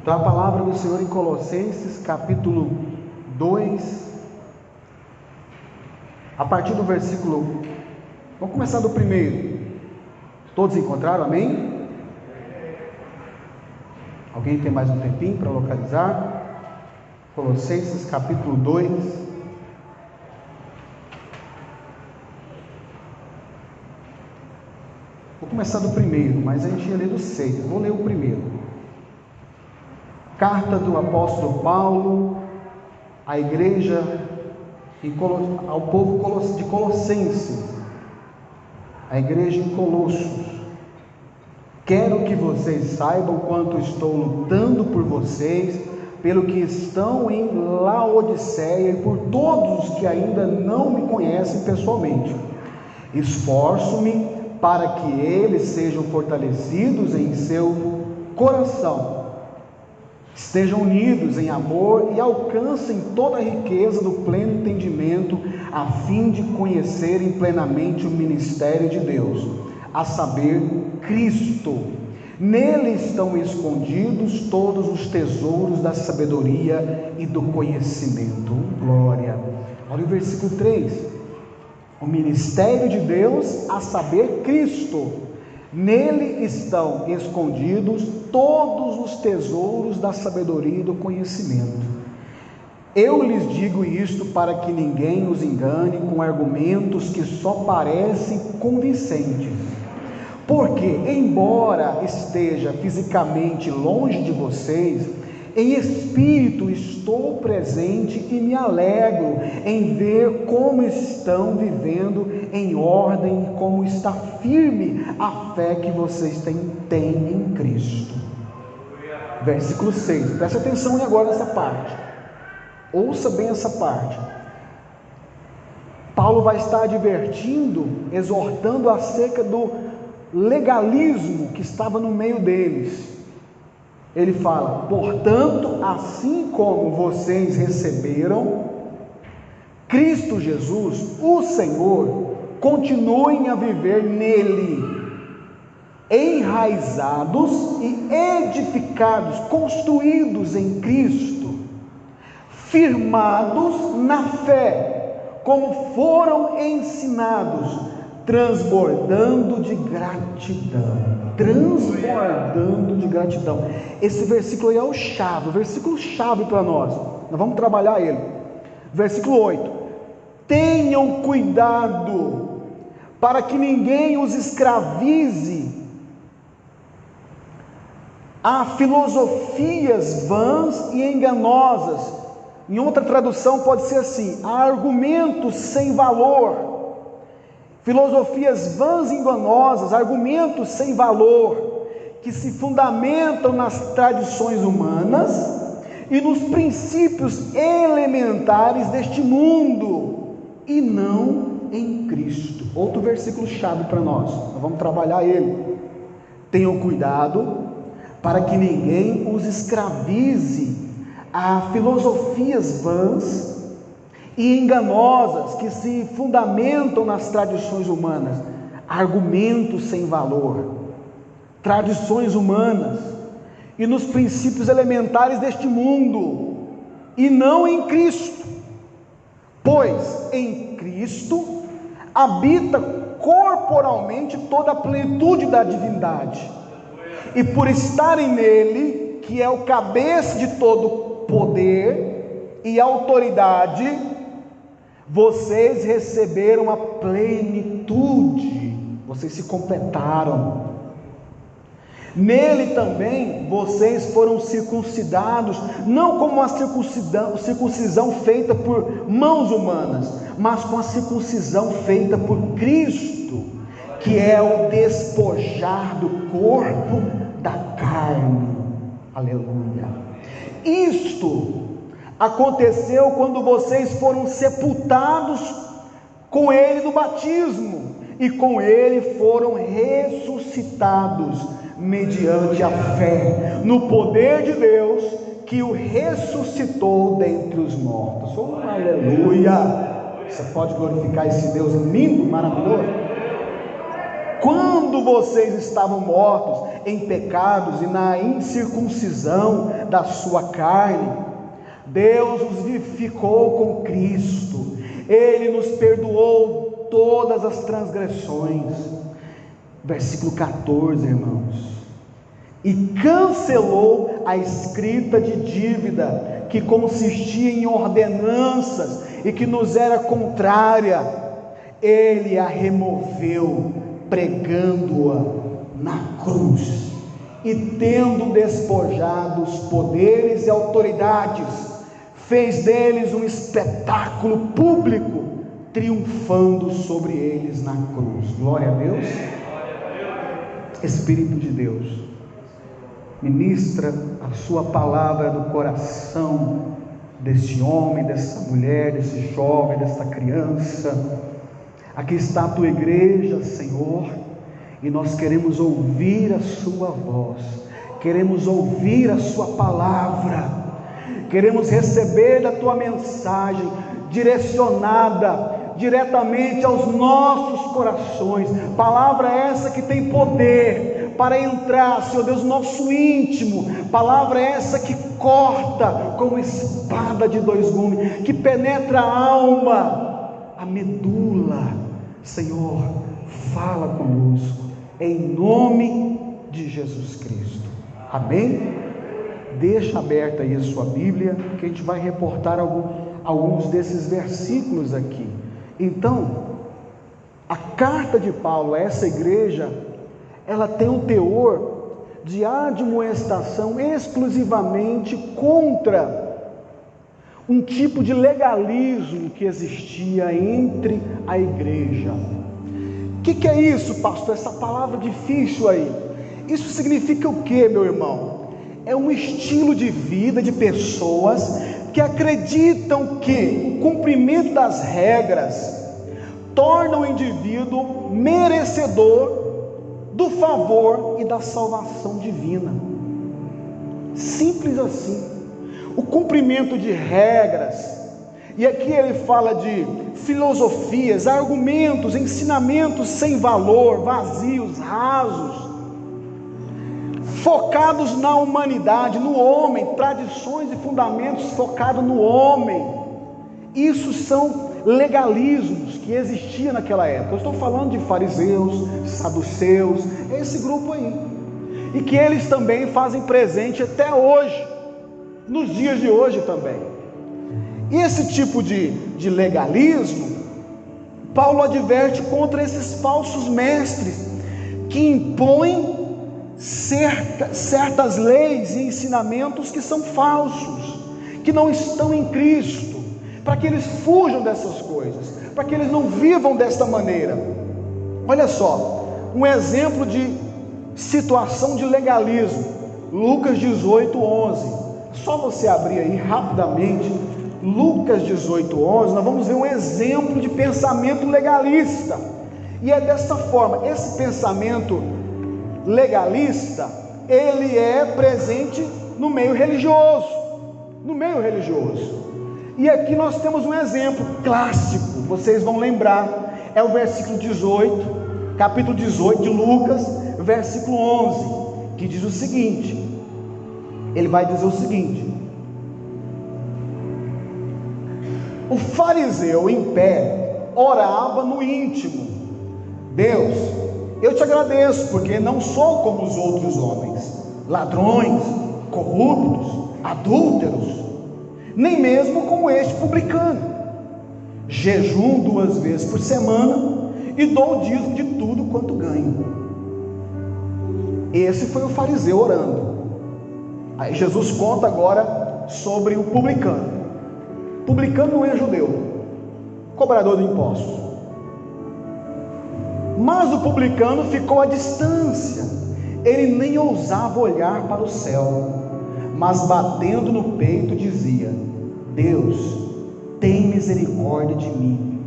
Então a palavra do Senhor em Colossenses capítulo 2, a partir do versículo, vamos começar do primeiro. Todos encontraram, amém? Alguém tem mais um tempinho para localizar? Colossenses capítulo 2. Vou começar do primeiro, mas a gente ia ler do 6, vou ler o primeiro. Carta do apóstolo Paulo à igreja, ao povo de Colossenses, a igreja em Colossos. Quero que vocês saibam quanto estou lutando por vocês, pelo que estão em Laodiceia e por todos os que ainda não me conhecem pessoalmente. Esforço-me para que eles sejam fortalecidos em seu coração, estejam unidos em amor e alcancem toda a riqueza do pleno entendimento, a fim de conhecerem plenamente o ministério de Deus, a saber, Cristo. Nele estão escondidos todos os tesouros da sabedoria e do conhecimento. Glória. Olha o versículo 3. O ministério de Deus, a saber, Cristo. Nele estão escondidos todos os tesouros da sabedoria e do conhecimento. Eu lhes digo isto para que ninguém os engane com argumentos que só parecem convincentes. Porque, embora esteja fisicamente longe de vocês, em espírito estou presente e me alegro em ver como estão vivendo em ordem e como está firme a fé que vocês têm em Cristo. Versículo 6, preste atenção agora nessa parte, ouça bem essa parte. Paulo vai estar advertindo, exortando acerca do legalismo que estava no meio deles. Ele fala: portanto, assim como vocês receberam Cristo Jesus, o Senhor, continuem a viver nele, enraizados e edificados, construídos em Cristo, firmados na fé, como foram ensinados, transbordando de gratidão. Transbordando de gratidão. Esse versículo aí é o versículo chave para nós. Nós vamos trabalhar ele. Versículo 8: tenham cuidado para que ninguém os escravize a filosofias vãs e enganosas. Em outra tradução pode ser assim: a argumentos sem valor. Filosofias vãs e enganosas, argumentos sem valor, que se fundamentam nas tradições humanas e nos princípios elementares deste mundo, e não em Cristo. Outro versículo chave para nós vamos trabalhar ele. Tenham cuidado para que ninguém os escravize a filosofias vãs e enganosas, que se fundamentam nas tradições humanas, argumentos sem valor, tradições humanas, e nos princípios elementares deste mundo, e não em Cristo, pois em Cristo habita corporalmente toda a plenitude da divindade, e por estarem nele, que é o cabeça de todo poder e autoridade, vocês receberam a plenitude, vocês se completaram. Nele também vocês foram circuncidados, não como uma circuncisão feita por mãos humanas, mas com a circuncisão feita por Cristo, que é o despojar do corpo da carne. Aleluia. Isto aconteceu quando vocês foram sepultados com ele no batismo, e com ele foram ressuscitados mediante a fé no poder de Deus que o ressuscitou dentre os mortos. Oh, aleluia! Você pode glorificar esse Deus lindo, maravilhoso? quando vocês estavam mortos em pecados e na incircuncisão da sua carne, Deus os vivificou com Cristo. Ele nos perdoou todas as transgressões. Versículo 14, irmãos. E cancelou a escrita de dívida que consistia em ordenanças e que nos era contrária. Ele a removeu, pregando-a na cruz, e tendo despojado os poderes e autoridades, fez deles um espetáculo público, triunfando sobre eles na cruz. Glória a Deus. Espírito de Deus, ministra a sua palavra no coração deste homem, dessa mulher, desse jovem, desta criança. Aqui está a tua igreja, Senhor, e nós queremos ouvir a sua voz, queremos ouvir a sua palavra, queremos receber da tua mensagem direcionada diretamente aos nossos corações. Palavra essa que tem poder para entrar, Senhor Deus, no nosso íntimo. Palavra essa que corta como espada de dois gumes, que penetra a alma, a medula. Senhor, fala conosco, em nome de Jesus Cristo. Amém? Deixa aberta aí a sua Bíblia, que a gente vai reportar alguns desses versículos aqui. Então, a carta de Paulo a essa igreja, ela tem um teor de admoestação exclusivamente contra um tipo de legalismo que existia entre a igreja. O que é isso, pastor? Essa palavra difícil aí. Isso significa o que, meu irmão? É um estilo de vida de pessoas que acreditam que o cumprimento das regras torna o indivíduo merecedor do favor e da salvação divina. Simples assim. O cumprimento de regras, e aqui ele fala de filosofias, argumentos, ensinamentos sem valor, vazios, rasos, focados na humanidade, no homem, tradições e fundamentos focados no homem. Isso são legalismos que existiam naquela época. Eu estou falando de fariseus, saduceus, esse grupo aí, e que eles também fazem presente até hoje, nos dias de hoje também. E esse tipo de legalismo, Paulo adverte contra esses falsos mestres que impõem certas leis e ensinamentos que são falsos, que não estão em Cristo, para que eles fujam dessas coisas, para que eles não vivam desta maneira. Olha só, um exemplo de situação de legalismo, Lucas 18:11. Só você abrir aí rapidamente, Lucas 18:11, nós vamos ver um exemplo de pensamento legalista, e é desta forma. Esse pensamento legalista, ele é presente no meio religioso, e aqui nós temos um exemplo clássico, vocês vão lembrar, é o versículo 18, capítulo 18 de Lucas, versículo 11, que diz o seguinte, ele vai dizer o seguinte: o fariseu em pé orava no íntimo: Deus, eu te agradeço, porque não sou como os outros homens, ladrões, corruptos, adúlteros, nem mesmo como este publicano. Jejum 2 vezes por semana e dou o dízimo de tudo quanto ganho. Esse foi o fariseu orando. Aí Jesus conta agora sobre o publicano. Publicano não é judeu, cobrador de impostos. Mas o publicano ficou à distância, ele nem ousava olhar para o céu, mas batendo no peito dizia: Deus, tem misericórdia de mim,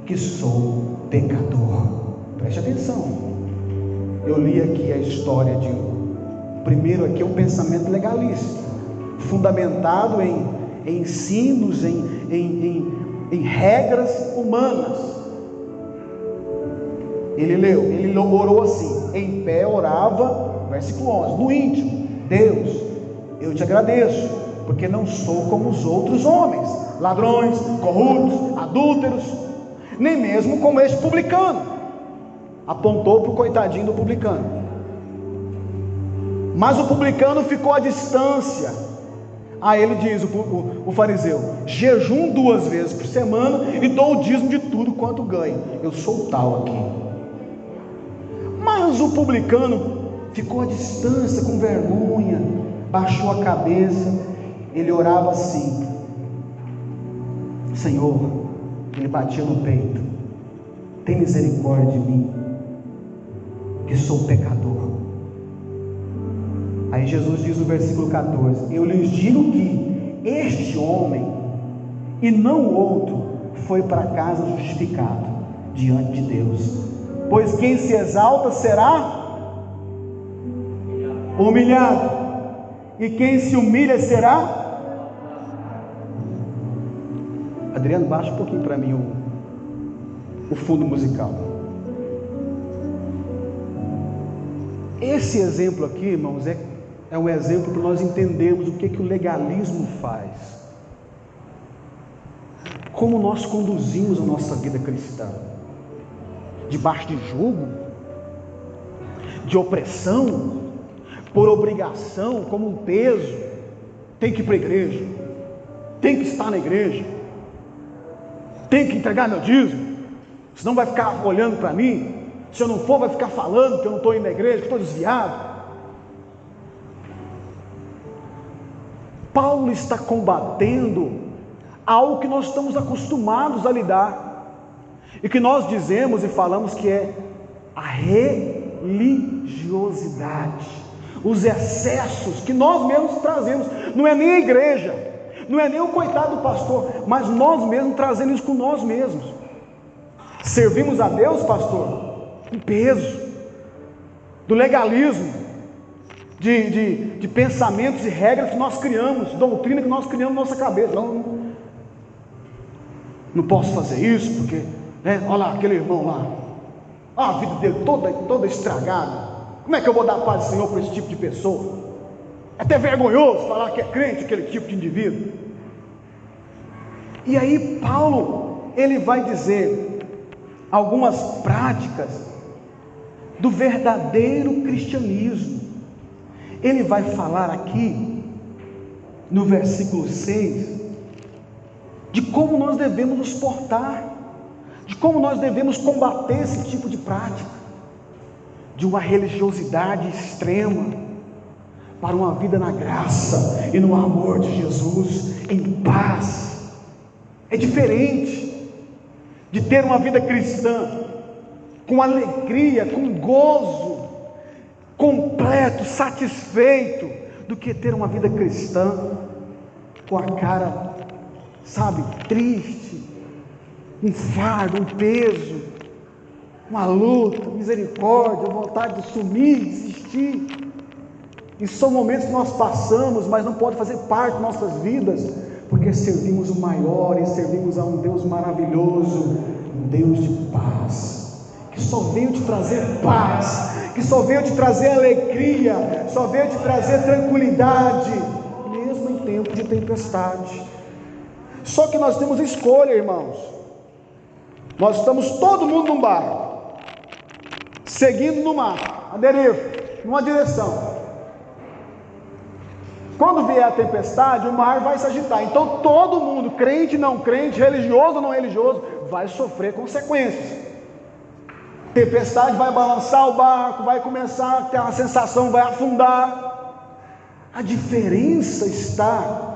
que sou pecador. Preste atenção, eu li aqui a história primeiro aqui é um pensamento legalista, fundamentado em ensinos, em regras humanas. ele orou assim, em pé orava, versículo 11, no íntimo: Deus, eu te agradeço, porque não sou como os outros homens, ladrões, corruptos, adúlteros, nem mesmo como este publicano. Apontou para o coitadinho do publicano. Mas o publicano ficou à distância. Aí ele diz, o fariseu: jejum 2 vezes por semana e dou o dízimo de tudo quanto ganho. Eu sou tal aqui. Mas o publicano ficou à distância, com vergonha, baixou a cabeça. Ele orava assim: Senhor, ele batia no peito, tem misericórdia de mim, que sou pecador. Aí Jesus diz no versículo 14: eu lhes digo que este homem, e não o outro, foi para casa justificado diante de Deus. Pois quem se exalta será humilhado, e quem se humilha será... Adriano, baixa um pouquinho para mim o fundo musical. Esse exemplo aqui, irmãos, é um exemplo para nós entendermos o que o legalismo faz, como nós conduzimos a nossa vida cristã, debaixo de jugo, de opressão, por obrigação, como um peso. Tem que ir para a igreja, tem que estar na igreja, tem que entregar meu dízimo, senão vai ficar olhando para mim. Se eu não for, vai ficar falando que eu não estou indo na igreja, que estou desviado. Paulo está combatendo algo que nós estamos acostumados a lidar, e que nós dizemos e falamos que é a religiosidade, os excessos que nós mesmos trazemos. Não é nem a igreja, não é nem o coitado do pastor, mas nós mesmos trazendo isso com nós mesmos. Servimos a Deus, pastor, um peso do legalismo, de pensamentos e regras que nós criamos, doutrina que nós criamos na nossa cabeça. Não posso fazer isso porque, olha lá, aquele irmão lá, a vida dele toda estragada. Como é que eu vou dar paz do Senhor para esse tipo de pessoa? É até vergonhoso falar que é crente aquele tipo de indivíduo. E aí Paulo, ele vai dizer algumas práticas do verdadeiro cristianismo. Ele vai falar aqui no versículo 6 de como nós devemos nos portar, de como nós devemos combater esse tipo de prática, de uma religiosidade extrema para uma vida na graça e no amor de Jesus, em paz. É diferente de ter uma vida cristã com alegria, com gozo completo, satisfeito, do que ter uma vida cristã com a cara, triste, um fardo, um peso, uma luta, misericórdia, vontade de sumir, desistir. E são momentos que nós passamos, mas não pode fazer parte de nossas vidas, porque servimos o maior e servimos a um Deus maravilhoso, um Deus de paz, que só veio te trazer paz, que só veio te trazer alegria, só veio te trazer tranquilidade, mesmo em tempo de tempestade. Só que nós temos escolha, irmãos. Nós estamos todo mundo num barco, seguindo no mar, a deriva, numa direção. Quando vier a tempestade, o mar vai se agitar. Então todo mundo, crente, não crente, religioso ou não religioso, vai sofrer consequências. Tempestade vai balançar o barco, vai começar a ter uma sensação, vai afundar. A diferença está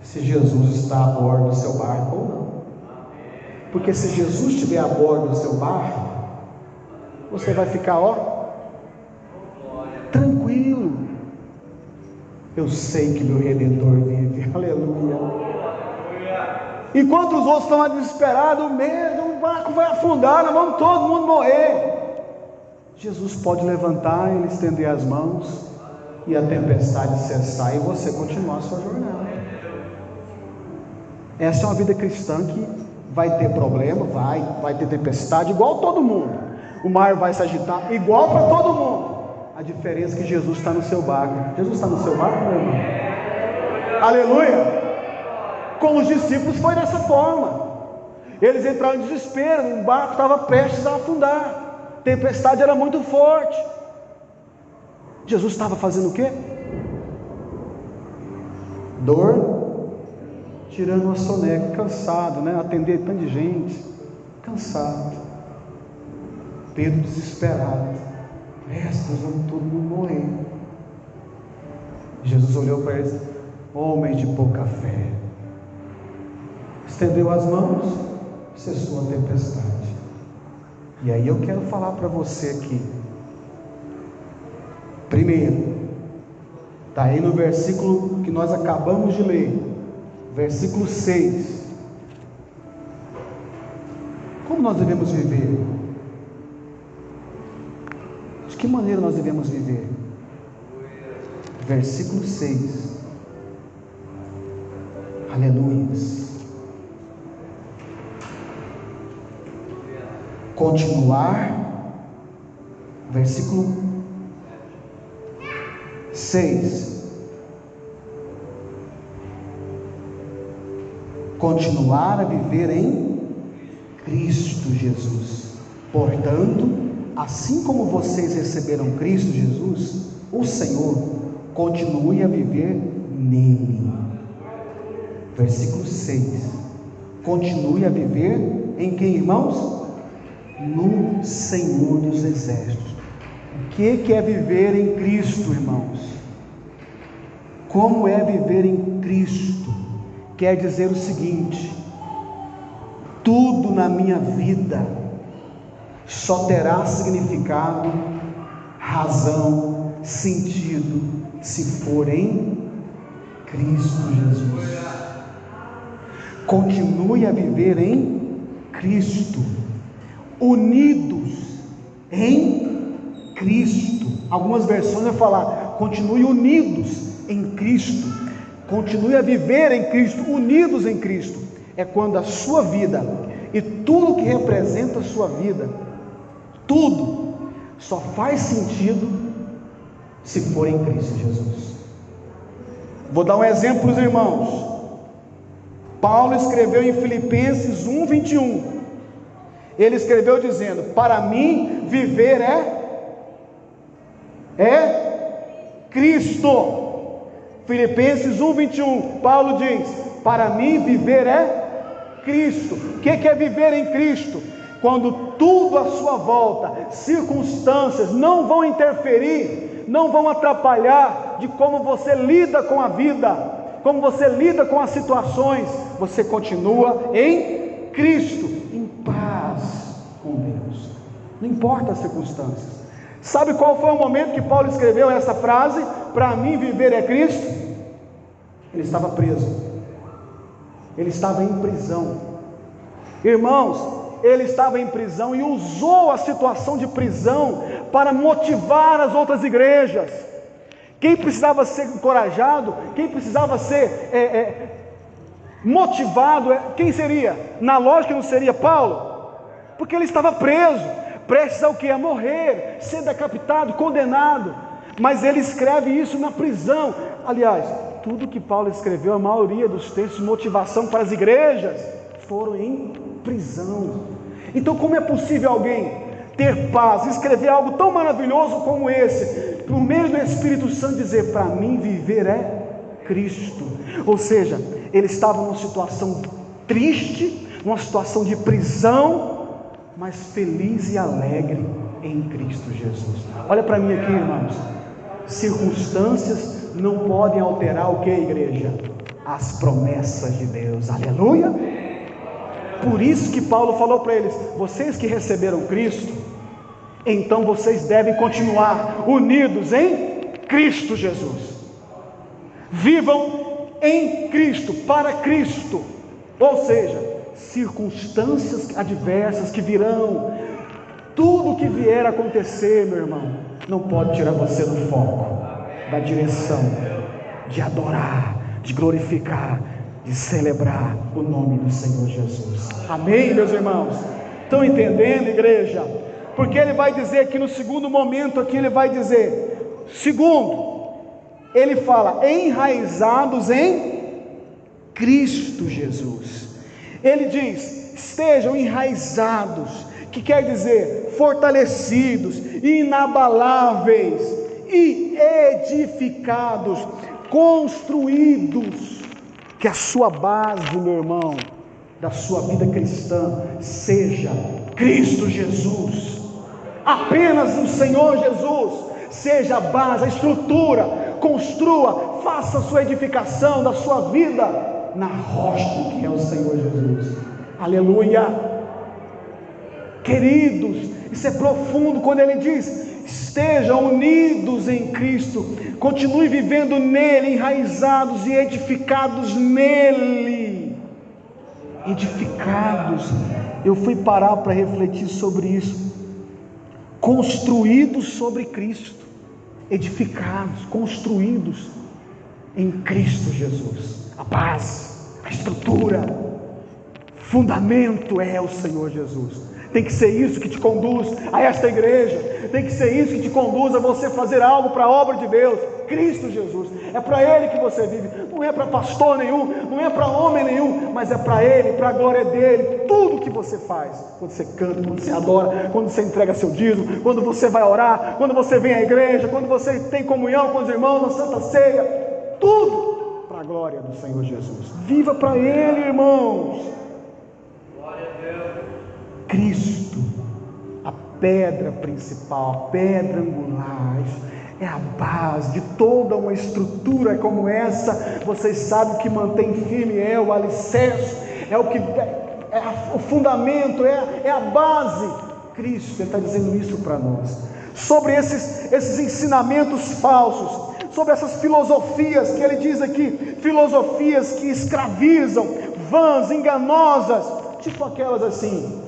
se Jesus está a bordo do seu barco ou não. Porque se Jesus estiver a bordo do seu barco, você vai ficar tranquilo. Eu sei que meu Redentor vive, aleluia. Enquanto os outros estão desesperados, o barco vai afundar, nós vamos todo mundo morrer. Jesus pode levantar, ele estender as mãos e a tempestade cessar e você continuar a sua jornada. Essa é uma vida cristã que vai ter problema, vai ter tempestade igual todo mundo, o mar vai se agitar, igual para todo mundo. A diferença é que Jesus está no seu barco. Jesus está no seu barco, meu irmão? Aleluia! Com os discípulos foi dessa forma. Eles entraram em desespero, o barco estava prestes a afundar, a tempestade era muito forte. Jesus estava fazendo o quê? Dor, tirando uma soneca, cansado, né? Atender tanta gente, cansado. Pedro desesperado, nós vamos todo mundo morrer. Jesus olhou para eles: homens de pouca fé. Estendeu as mãos, cessou a tempestade. E aí eu quero falar para você aqui. Primeiro, está aí no versículo que nós acabamos de ler, versículo 6. Como nós devemos viver? De que maneira nós devemos viver? Versículo 6. Aleluia. Continuar, versículo 6. Continuar a viver em Cristo Jesus. Portanto, assim como vocês receberam Cristo Jesus, o Senhor, continue a viver nele. Versículo 6. Continue a viver em quem, irmãos? No Senhor dos Exércitos. O que é viver em Cristo, irmãos? Como é viver em Cristo? Quer dizer o seguinte: tudo na minha vida só terá significado, razão, sentido, se for em Cristo Jesus. Continue a viver em Cristo, unidos em Cristo. Algumas versões vão falar: continue unidos em Cristo, continue a viver em Cristo, unidos em Cristo. É quando a sua vida e tudo que representa a sua vida, tudo só faz sentido se for em Cristo Jesus. Vou dar um exemplo para os irmãos. Paulo escreveu em Filipenses 1:21. Ele escreveu dizendo: para mim viver é Cristo. Filipenses 1:21, Paulo diz: para mim viver é Cristo. O que é viver em Cristo? Quando tudo à sua volta, circunstâncias não vão interferir, não vão atrapalhar de como você lida com a vida, como você lida com as situações, você continua em Cristo, em paz com Deus, não importa as circunstâncias. Sabe qual foi o momento que Paulo escreveu essa frase? Para mim viver é Cristo. Ele estava preso, ele estava em prisão, irmãos. Ele estava em prisão e usou a situação de prisão para motivar as outras igrejas. Quem precisava ser encorajado, quem precisava ser motivado, quem seria? Na lógica não seria Paulo, porque ele estava preso, prestes ao que? A morrer, ser decapitado, condenado. Mas ele escreve isso na prisão. Aliás, tudo que Paulo escreveu, a maioria dos textos de motivação para as igrejas, foram em prisão. Então, como é possível alguém ter paz, escrever algo tão maravilhoso como esse, por meio do Espírito Santo, dizer: para mim viver é Cristo? Ou seja, ele estava numa situação triste, numa situação de prisão, mas feliz e alegre em Cristo Jesus. Olha para mim aqui, irmãos. Circunstâncias não podem alterar o que, igreja? As promessas de Deus. Aleluia! Por isso que Paulo falou para eles: vocês que receberam Cristo, então vocês devem continuar unidos em Cristo Jesus. Vivam em Cristo, para Cristo. Ou seja, circunstâncias adversas que virão, tudo que vier a acontecer, meu irmão, não pode tirar você do foco, da direção, de adorar, de glorificar, de celebrar o nome do Senhor Jesus. Amém, meus irmãos? Estão entendendo, igreja? porque ele vai dizer que no segundo momento aqui, ele vai dizer, segundo, ele fala, enraizados em Cristo Jesus. Ele diz, estejam enraizados, que quer dizer, fortalecidos, inabaláveis e edificados, construídos, que a sua base, meu irmão, da sua vida cristã, seja Cristo Jesus, apenas o Senhor Jesus, seja a base, a estrutura, construa, faça a sua edificação da sua vida, na rocha que é o Senhor Jesus, aleluia, queridos, isso é profundo, quando ele diz, estejam unidos em Cristo, continue vivendo nele, enraizados e edificados nele, edificados, eu fui parar para refletir sobre isso, construídos sobre Cristo, edificados, construídos em Cristo Jesus, a base, a estrutura, fundamento é o Senhor Jesus. Tem que ser isso que te conduz a esta igreja, tem que ser isso que te conduz a você fazer algo para a obra de Deus, Cristo Jesus, é para Ele que você vive, não é para pastor nenhum, não é para homem nenhum, mas é para Ele, para a glória dEle, tudo que você faz, quando você canta, quando você adora, quando você entrega seu dízimo, quando você vai orar, quando você vem à igreja, quando você tem comunhão com os irmãos na Santa Ceia, tudo para a glória do Senhor Jesus, viva para Ele, irmãos. Cristo, a pedra principal, a pedra angular, é a base de toda uma estrutura como essa. Vocês sabem que mantém firme é o alicerce, é o que o fundamento, é a base. Cristo está dizendo isso para nós. Sobre esses ensinamentos falsos, sobre essas filosofias que ele diz aqui, filosofias que escravizam, vãs, enganosas, tipo aquelas assim.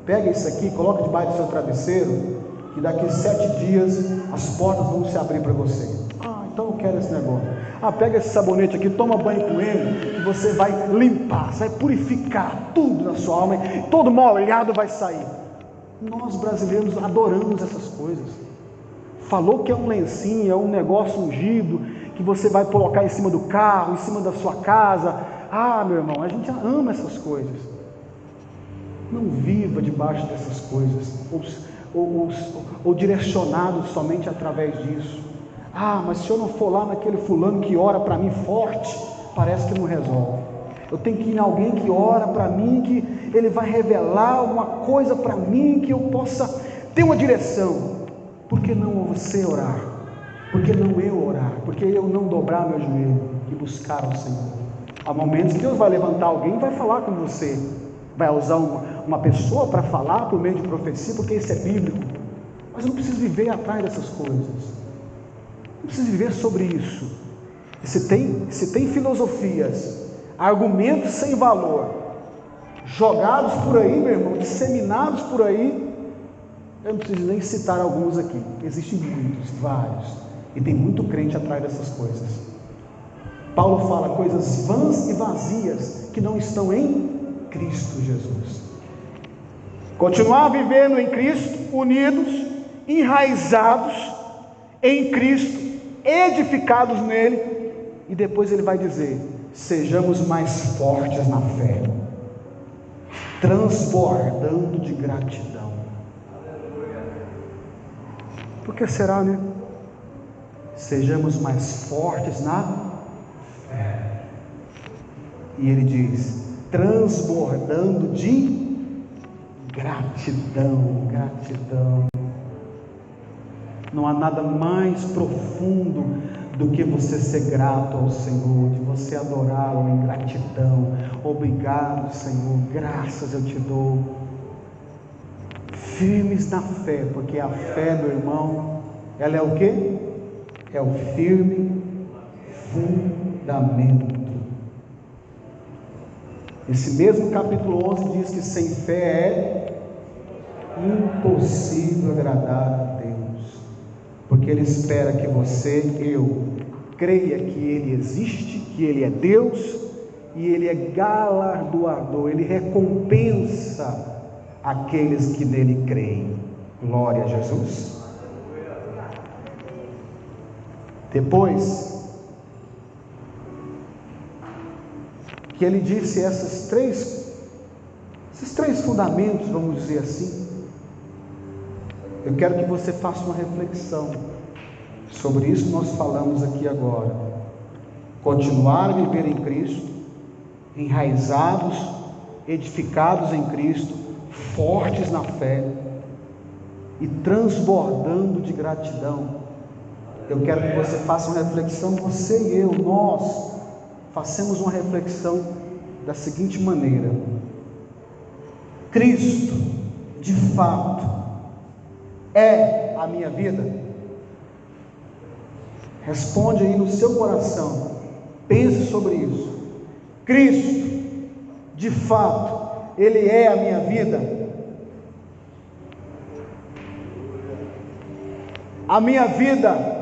Pega isso aqui, coloca debaixo do seu travesseiro, que daqui 7 dias as portas vão se abrir para você. Então eu quero esse negócio. Pega esse sabonete aqui, toma banho com ele, que você vai limpar, você vai purificar tudo na sua alma, e todo molhado vai sair. Nós brasileiros adoramos essas coisas. Falou que é um lencinho, é um negócio ungido, que você vai colocar em cima do carro, em cima da sua casa. Meu irmão, a gente ama essas coisas. Não viva debaixo dessas coisas, ou direcionado somente através disso. Mas se eu não for lá naquele fulano que ora para mim forte, parece que não resolve. Eu tenho que ir em alguém que ora para mim, que ele vai revelar alguma coisa para mim, que eu possa ter uma direção. Por que não você orar? Por que não eu orar? Por que eu não dobrar meu joelho e buscar ao Senhor? Há momentos que Deus vai levantar alguém e vai falar com você, vai usar uma pessoa para falar por meio de profecia, porque isso é bíblico, mas eu não preciso viver atrás dessas coisas, não preciso viver sobre isso. E se tem filosofias, argumentos sem valor, jogados por aí, meu irmão, disseminados por aí, eu não preciso nem citar alguns aqui, existem muitos, vários, e tem muito crente atrás dessas coisas. Paulo fala coisas vãs e vazias, que não estão em Cristo Jesus. Continuar vivendo em Cristo, unidos, enraizados em Cristo, edificados nele, e depois ele vai dizer, sejamos mais fortes na fé, transbordando de gratidão. Por que será, né? Sejamos mais fortes na fé. E ele diz, transbordando de gratidão, gratidão. Não há nada mais profundo do que você ser grato ao Senhor, de você adorá-lo em gratidão. Obrigado, Senhor, graças eu te dou. Firmes na fé, porque a fé, meu irmão, ela é o quê? É o firme fundamento. Esse mesmo capítulo 11 diz que sem fé é impossível agradar a Deus, porque Ele espera que você, eu, creia que Ele existe, que Ele é Deus, e Ele é galardoador, Ele recompensa aqueles que nele creem. Glória a Jesus. Depois que ele disse esses três fundamentos, vamos dizer assim, eu quero que você faça uma reflexão sobre isso que nós falamos aqui agora. Continuar a viver em Cristo, enraizados, edificados em Cristo, fortes na fé e transbordando de gratidão. Eu quero que você faça uma reflexão, você e eu, nós façamos uma reflexão da seguinte maneira: Cristo, de fato, é a minha vida? Responde aí no seu coração, pense sobre isso. Cristo, de fato, Ele é a minha vida? A minha vida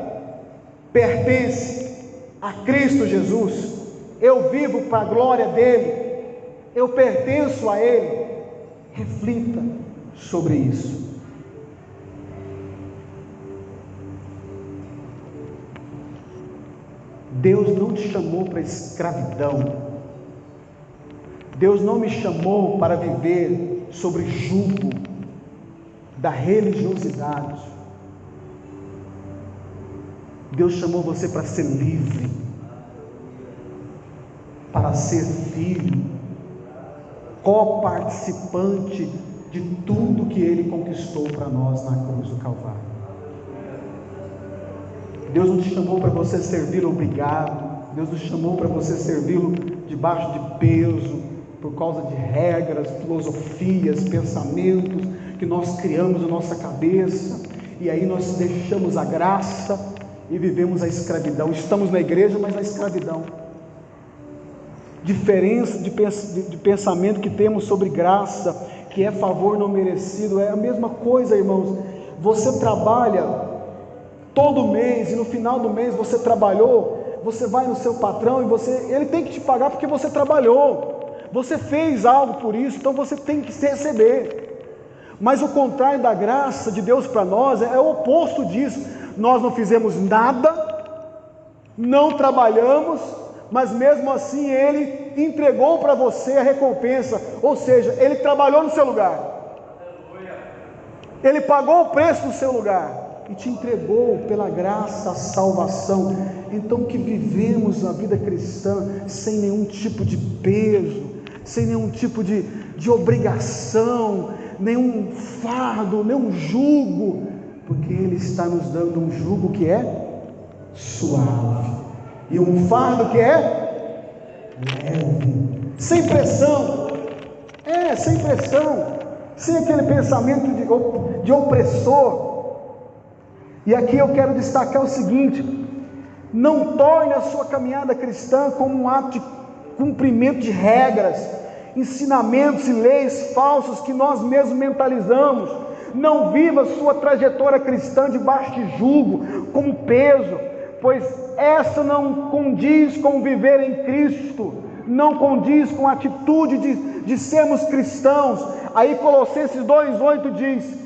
pertence a Cristo Jesus? Eu vivo para a glória dEle? Eu pertenço a Ele? Reflita sobre isso. Deus não te chamou para escravidão. Deus não me chamou para viver sobre jugo da religiosidade. Deus chamou você para ser livre, para ser filho, coparticipante de tudo que Ele conquistou para nós na cruz do Calvário. Deus não te chamou para você servir obrigado. Deus não te chamou para você servi-lo debaixo de peso, por causa de regras, filosofias, pensamentos que nós criamos na nossa cabeça, e aí nós deixamos a graça e vivemos a escravidão. Estamos na igreja, mas na escravidão. Diferença de pensamento que temos sobre graça, que é favor não merecido, é a mesma coisa, irmãos. Você trabalha todo mês, e no final do mês você trabalhou, você vai no seu patrão e ele tem que te pagar porque você trabalhou, você fez algo por isso, então você tem que receber. Mas o contrário da graça de Deus para nós é o oposto disso. Nós não fizemos nada, não trabalhamos, mas mesmo assim Ele entregou para você a recompensa, ou seja, Ele trabalhou no seu lugar, Ele pagou o preço no seu lugar e te entregou pela graça a salvação. Então que vivemos a vida cristã sem nenhum tipo de peso, sem nenhum tipo de obrigação, nenhum fardo, nenhum jugo, porque Ele está nos dando um jugo que é suave e um fardo que é leve, sem pressão, sem pressão, sem aquele pensamento de opressor. E aqui eu quero destacar o seguinte: não torne a sua caminhada cristã como um ato de cumprimento de regras, ensinamentos e leis falsos que nós mesmos mentalizamos. Não viva sua trajetória cristã debaixo de jugo, como peso, pois essa não condiz com viver em Cristo, não condiz com a atitude de sermos cristãos. Aí Colossenses 2,8 diz: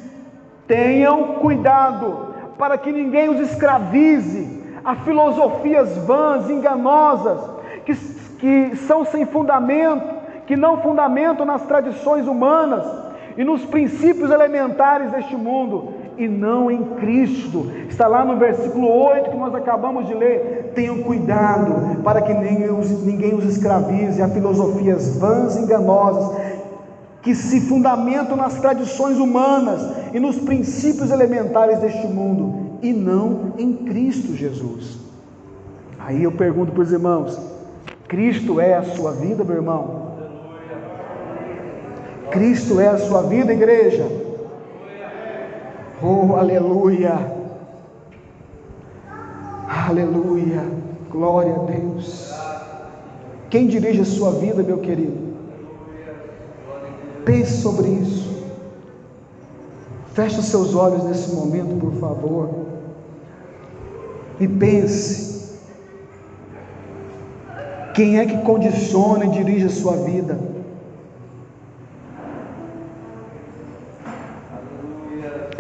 tenham cuidado para que ninguém os escravize a filosofias vãs, enganosas, que são sem fundamento, que não fundamentam nas tradições humanas e nos princípios elementares deste mundo, e não em Cristo. Está lá no versículo 8 que nós acabamos de ler: tenham cuidado para que ninguém os escravize a filosofias vãs e enganosas, que se fundamentam nas tradições humanas e nos princípios elementares deste mundo, e não em Cristo Jesus. Aí eu pergunto para os irmãos: Cristo é a sua vida, meu irmão? Cristo é a sua vida, igreja? Oh, aleluia, aleluia, glória a Deus. Quem dirige a sua vida, meu querido? Pense sobre isso. Feche os seus olhos nesse momento, por favor, e pense: quem é que condiciona e dirige a sua vida?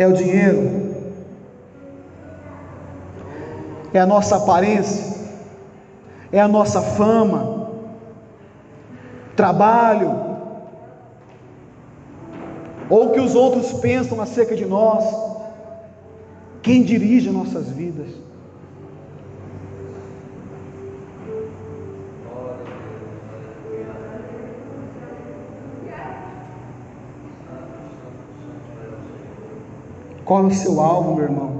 É o dinheiro? É a nossa aparência? É a nossa fama? Trabalho? Ou o que os outros pensam acerca de nós? Quem dirige nossas vidas? Qual é o seu alvo, meu irmão?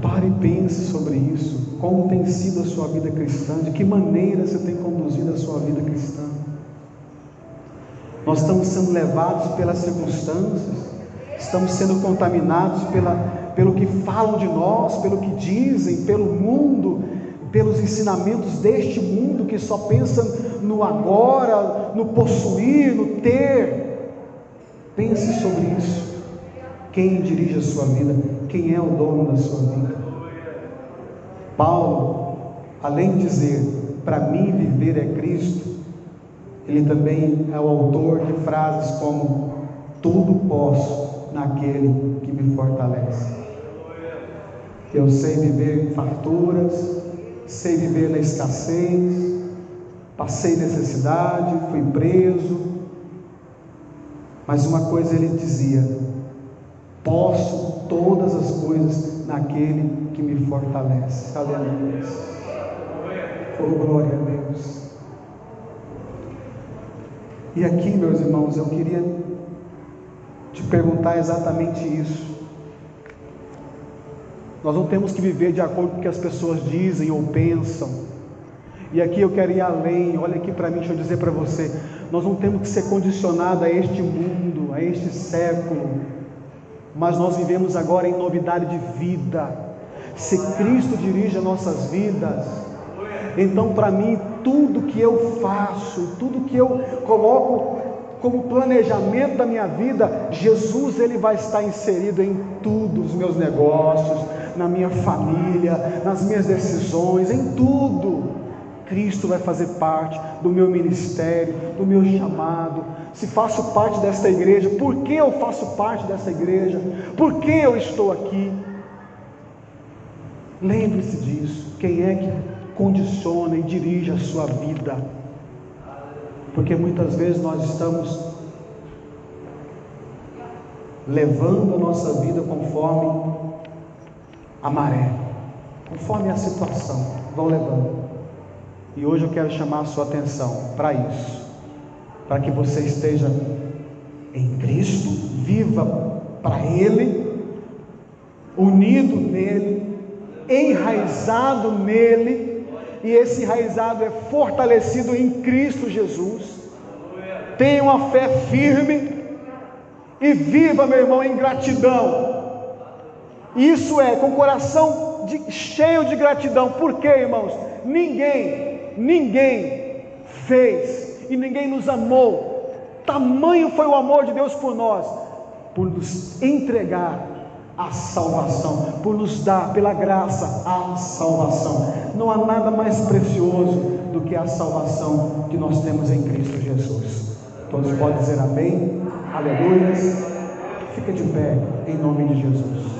Pare e pense sobre isso. Como tem sido a sua vida cristã? De que maneira você tem conduzido a sua vida cristã? Nós estamos sendo levados pelas circunstâncias, estamos sendo contaminados pelo que falam de nós, pelo que dizem, pelo mundo, pelos ensinamentos deste mundo que só pensa no agora, no possuir, no ter. Pense sobre isso. Quem dirige a sua vida? Quem é o dono da sua vida? Paulo, além de dizer, para mim viver é Cristo, ele também é o autor de frases como: tudo posso naquele que me fortalece. Eu sei viver em farturas, sei viver na escassez, passei necessidade, fui preso, mas uma coisa ele dizia: posso todas as coisas naquele que me fortalece. Aleluia. Oh, glória a Deus. E aqui, meus irmãos, eu queria te perguntar exatamente isso. Nós não temos que viver de acordo com o que as pessoas dizem ou pensam. E aqui eu quero ir além. Olha aqui para mim, deixa eu dizer para você: nós não temos que ser condicionados a este mundo, a este século, mas nós vivemos agora em novidade de vida. Se Cristo dirige as nossas vidas, então para mim tudo que eu faço, tudo que eu coloco como planejamento da minha vida, Jesus ele vai estar inserido em tudo, os meus negócios, na minha família, nas minhas decisões, em tudo. Cristo vai fazer parte do meu ministério, do meu chamado. Se faço parte desta igreja, por que eu faço parte dessa igreja? Por que eu estou aqui? Lembre-se disso. Quem é que condiciona e dirige a sua vida? Porque muitas vezes nós estamos levando a nossa vida conforme a maré, conforme a situação, vão levando. E hoje eu quero chamar a sua atenção para isso, para que você esteja em Cristo, viva para Ele, unido nele, enraizado nele, e esse enraizado é fortalecido em Cristo Jesus. Tenha uma fé firme e viva, meu irmão, em gratidão. Isso é, com o coração cheio de gratidão. Por quê, irmãos? Ninguém fez e ninguém nos amou. Tamanho foi o amor de Deus por nós, por nos entregar a salvação, por nos dar pela graça a salvação. Não há nada mais precioso do que a salvação que nós temos em Cristo Jesus. Todos podem dizer amém? Aleluia. Fica de pé em nome de Jesus.